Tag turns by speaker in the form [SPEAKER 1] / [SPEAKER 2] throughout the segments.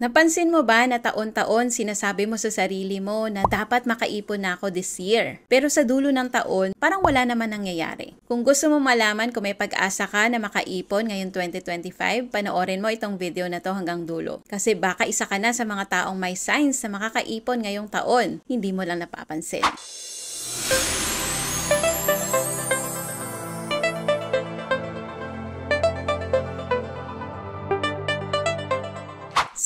[SPEAKER 1] Napansin mo ba na taon-taon sinasabi mo sa sarili mo na dapat makaipon na ako this year? Pero sa dulo ng taon, parang wala naman nangyayari. Kung gusto mo malaman kung may pag-asa ka na makaipon ngayong 2025, panoorin mo itong video na to hanggang dulo. Kasi baka isa ka na sa mga taong may signs na makakaipon ngayong taon, hindi mo lang napapansin.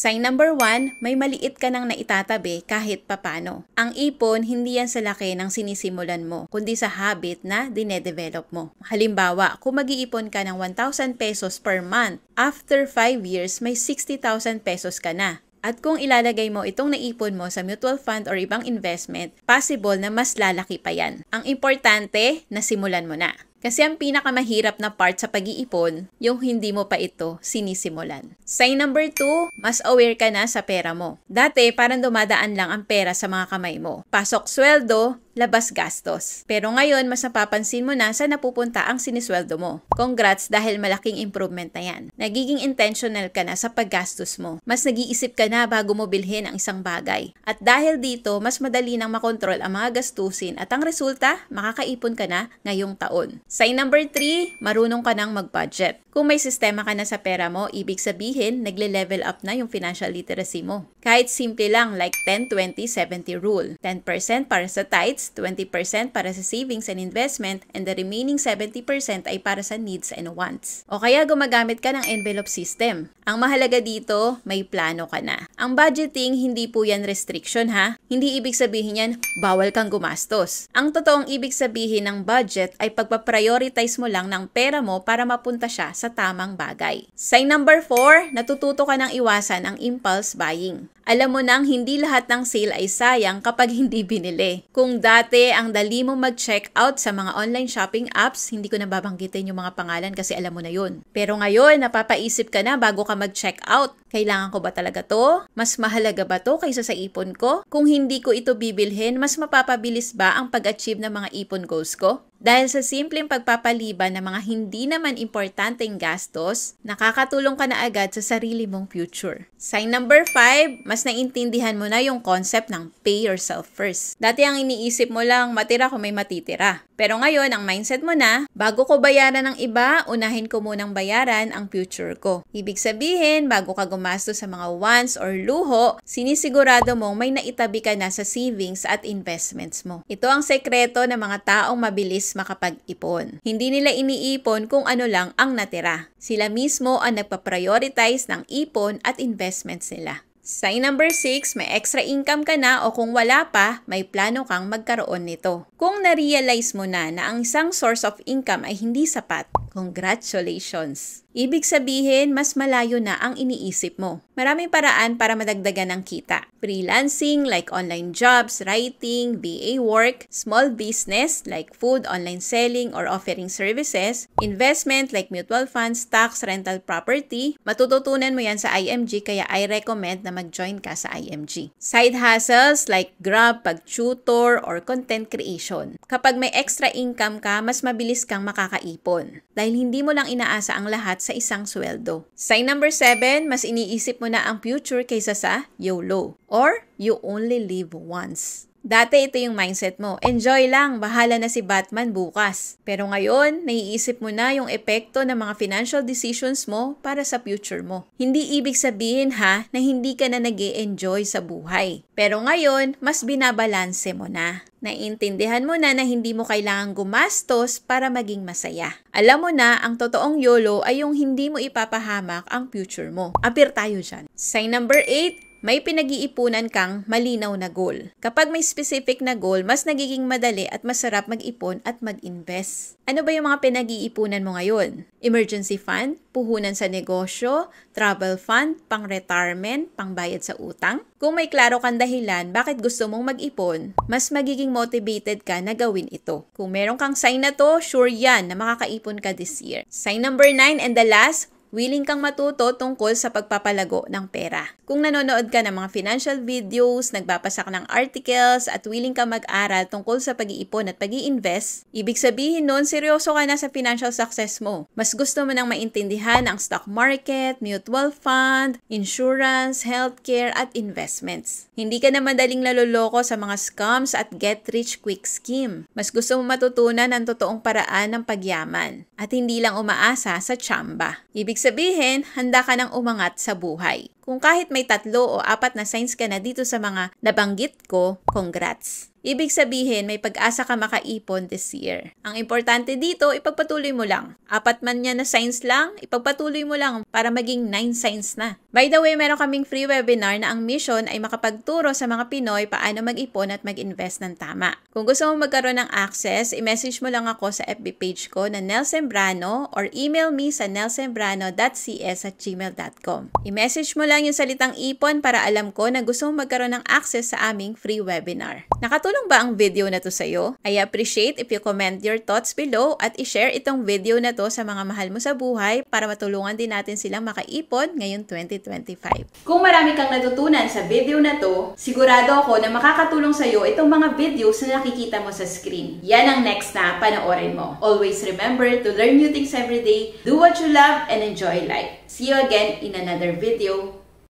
[SPEAKER 1] Sign number 1, may maliit ka nang naitatabi kahit papano. Ang ipon, hindi yan sa laki ng sinisimulan mo, kundi sa habit na dinedevelop mo. Halimbawa, kung mag-iipon ka ng 1,000 pesos per month, after 5 years, may 60,000 pesos ka na. At kung ilalagay mo itong naipon mo sa mutual fund or ibang investment, possible na mas lalaki pa yan. Ang importante, nasimulan mo na. Kasi ang pinakamahirap na part sa pag-iipon, yung hindi mo pa ito sinisimulan. Sign number 2, mas aware ka na sa pera mo. Dati, parang dumadaan lang ang pera sa mga kamay mo. Pasok sweldo, labas gastos. Pero ngayon, mas napapansin mo na saan napupunta ang sinisweldo mo. Congrats dahil malaking improvement na yan. Nagiging intentional ka na sa paggastos mo. Mas nag-iisip ka na bago mo bilhin ang isang bagay. At dahil dito, mas madali nang makontrol ang mga gastusin at ang resulta, makakaipon ka na ngayong taon. Sign number 3, marunong ka nang mag-budget. Kung may sistema ka na sa pera mo, ibig sabihin, nagle-level up na yung financial literacy mo. Kahit simple lang like 10-20-70 rule. 10% para sa tithes, 20% para sa savings and investment, and the remaining 70% ay para sa needs and wants. O kaya gumagamit ka ng envelope system. Ang mahalaga dito, may plano ka na. Ang budgeting, hindi po yan restriction ha. Hindi ibig sabihin yan, bawal kang gumastos. Ang totoong ibig sabihin ng budget ay pagpaprioritize mo lang ng pera mo para mapunta siya sa tamang bagay. Sign number 4, natututo ka ng iwasan ang impulse buying. Alam mo nang hindi lahat ng sale ay sayang kapag hindi binili. Kung dati ang dali mo mag-check out sa mga online shopping apps, hindi ko na babanggitin yung mga pangalan kasi alam mo na yun. Pero ngayon, napapaisip ka na bago ka mag-check out. Kailangan ko ba talaga to? Mas mahalaga ba to kaysa sa ipon ko? Kung hindi ko ito bibilhin, mas mapapabilis ba ang pag-achieve ng mga ipon goals ko? Dahil sa simpleng pagpapaliban ng mga hindi naman importanteng gastos, nakakatulong ka na agad sa sarili mong future. Sign number 5, mas naintindihan mo na yung concept ng pay yourself first. Dati ang iniisip mo lang, matira kung may matitira. Pero ngayon, ang mindset mo na, bago ko bayaran ng iba, unahin ko munang bayaran ang future ko. Ibig sabihin, bago ka gumastos sa mga wants or luho, sinisigurado mong may naitabi ka na sa savings at investments mo. Ito ang sekreto ng mga taong mabilis makapag-ipon. Hindi nila iniipon kung ano lang ang natira. Sila mismo ang nagpa-prioritize ng ipon at investments nila. Sign number 6, may extra income ka na o kung wala pa, may plano kang magkaroon nito. Kung na-realize mo na ang isang source of income ay hindi sapat, congratulations! Ibig sabihin, mas malayo na ang iniisip mo. Maraming paraan para madagdagan ang kita. Freelancing like online jobs, writing, VA work, small business like food, online selling, or offering services, investment like mutual funds, stocks, rental property. Matututunan mo yan sa IMG kaya I recommend na mag-join ka sa IMG. Side hustles like Grab, pag-tutor, or content creation. Kapag may extra income ka, mas mabilis kang makakaipon. Dahil hindi mo lang inaasa ang lahat sa isang sweldo. Sign number 7, mas iniisip mo na ang future kaysa sa YOLO or you only live once. Dati ito yung mindset mo, enjoy lang, bahala na si Batman bukas. Pero ngayon, naiisip mo na yung epekto ng mga financial decisions mo para sa future mo. Hindi ibig sabihin ha, na hindi ka na nag-e-enjoy sa buhay. Pero ngayon, mas binabalanse mo na. Naiintindihan mo na hindi mo kailangang gumastos para maging masaya. Alam mo na, ang totoong YOLO ay yung hindi mo ipapahamak ang future mo. Apir tayo dyan. Sign number 8, may pinag-iipunan kang malinaw na goal. Kapag may specific na goal, mas nagiging madali at masarap mag-ipon at mag-invest. Ano ba yung mga pinag-iipunan mo ngayon? Emergency fund, puhunan sa negosyo, travel fund, pang-retirement, pangbayad sa utang? Kung may klaro kang dahilan bakit gusto mong mag-ipon, mas magiging motivated ka na gawin ito. Kung meron kang sign na to, sure yan na makakaipon ka this year. Sign number 9 and the last, willing kang matuto tungkol sa pagpapalago ng pera. Kung nanonood ka ng mga financial videos, nagbabasa ka ng articles, at willing kang mag-aral tungkol sa pag-iipon at pag-i-invest, ibig sabihin nun, seryoso ka na sa financial success mo. Mas gusto mo nang maintindihan ang stock market, mutual fund, insurance, healthcare, at investments. Hindi ka na madaling naloloko sa mga scams at get-rich-quick scheme. Mas gusto mo matutunan ang totoong paraan ng pagyaman at hindi lang umaasa sa tsamba. Ibig sabihin, handa ka nang umangat sa buhay. Kung kahit may 3 o 4 na signs ka na dito sa mga nabanggit ko, congrats! Ibig sabihin, may pag-asa ka makaipon this year. Ang importante dito, ipagpatuloy mo lang. 4 man yan na signs lang, ipagpatuloy mo lang para maging 9 signs na. By the way, meron kaming free webinar na ang mission ay makapagturo sa mga Pinoy paano mag-ipon at mag-invest ng tama. Kung gusto mo magkaroon ng access, i-message mo lang ako sa FB page ko na Nel Sembrano or email me sa nelsembrano.cs@gmail.com. I-message mo lang yung salitang ipon para alam ko na gusto mo magkaroon ng access sa aming free webinar. Nakatulong ba ang video na to sa'yo? I appreciate if you comment your thoughts below at i-share itong video na to sa mga mahal mo sa buhay para matulungan din natin silang makaipon ngayong 2025. Kung marami kang natutunan sa video na to, sigurado ako na makakatulong sa'yo itong mga videos na nakikita mo sa screen. Yan ang next na panoorin mo. Always remember to learn new things every day, do what you love, and enjoy life. See you again in another video.